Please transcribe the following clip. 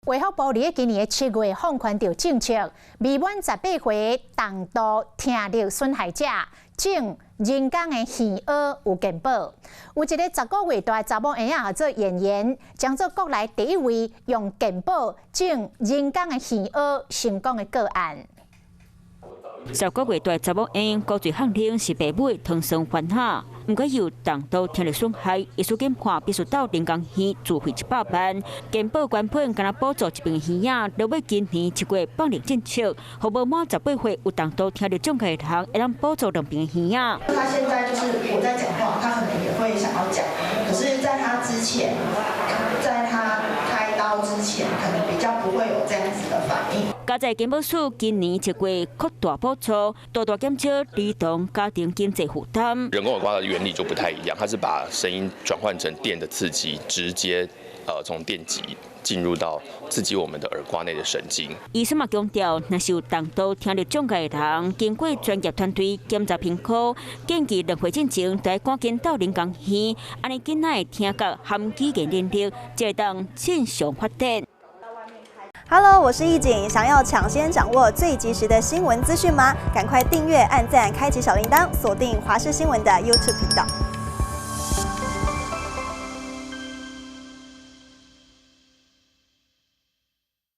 卫福部伫今年7月放宽着政策，未满18岁重度听力损害者，种人工的耳蚵有健保。有一个10个月大查某婴仔做演员，将做国内第一位用健保种人工的耳蚵成功的个案。 10个月大查某婴高罪行令是爸母糖酸烦恼，不过有重度听力损害，医师检判必须到人工耳自费100万，健保原本敢若补助一边耳仔，到尾今年7月放入政策，互无满18岁有重度听力障碍的人，会让补助2边耳仔。他现在就是我在讲话，他可能也会想要讲，可是在他之前，在他开刀之前，可能比较不会有这样子的反应。 加在健保署今年7月扩大补助，大大减少儿童家庭经济负担。人工耳刮的原理就不太一样，它是把声音转换成电的刺激，直接从电极进入到刺激我们的耳刮内的神经。医生嘛强调，若是有重度听力障碍的人，经过专业团队检查评估，建议2岁之前就要赶紧到人工耳，安尼囡仔的听觉含语言能力才会当正常发展。 Hello， 我是易景。想要抢先掌握最及时的新闻资讯吗？赶快订阅、按赞、开启小铃铛，锁定华视新闻的 YouTube 频道。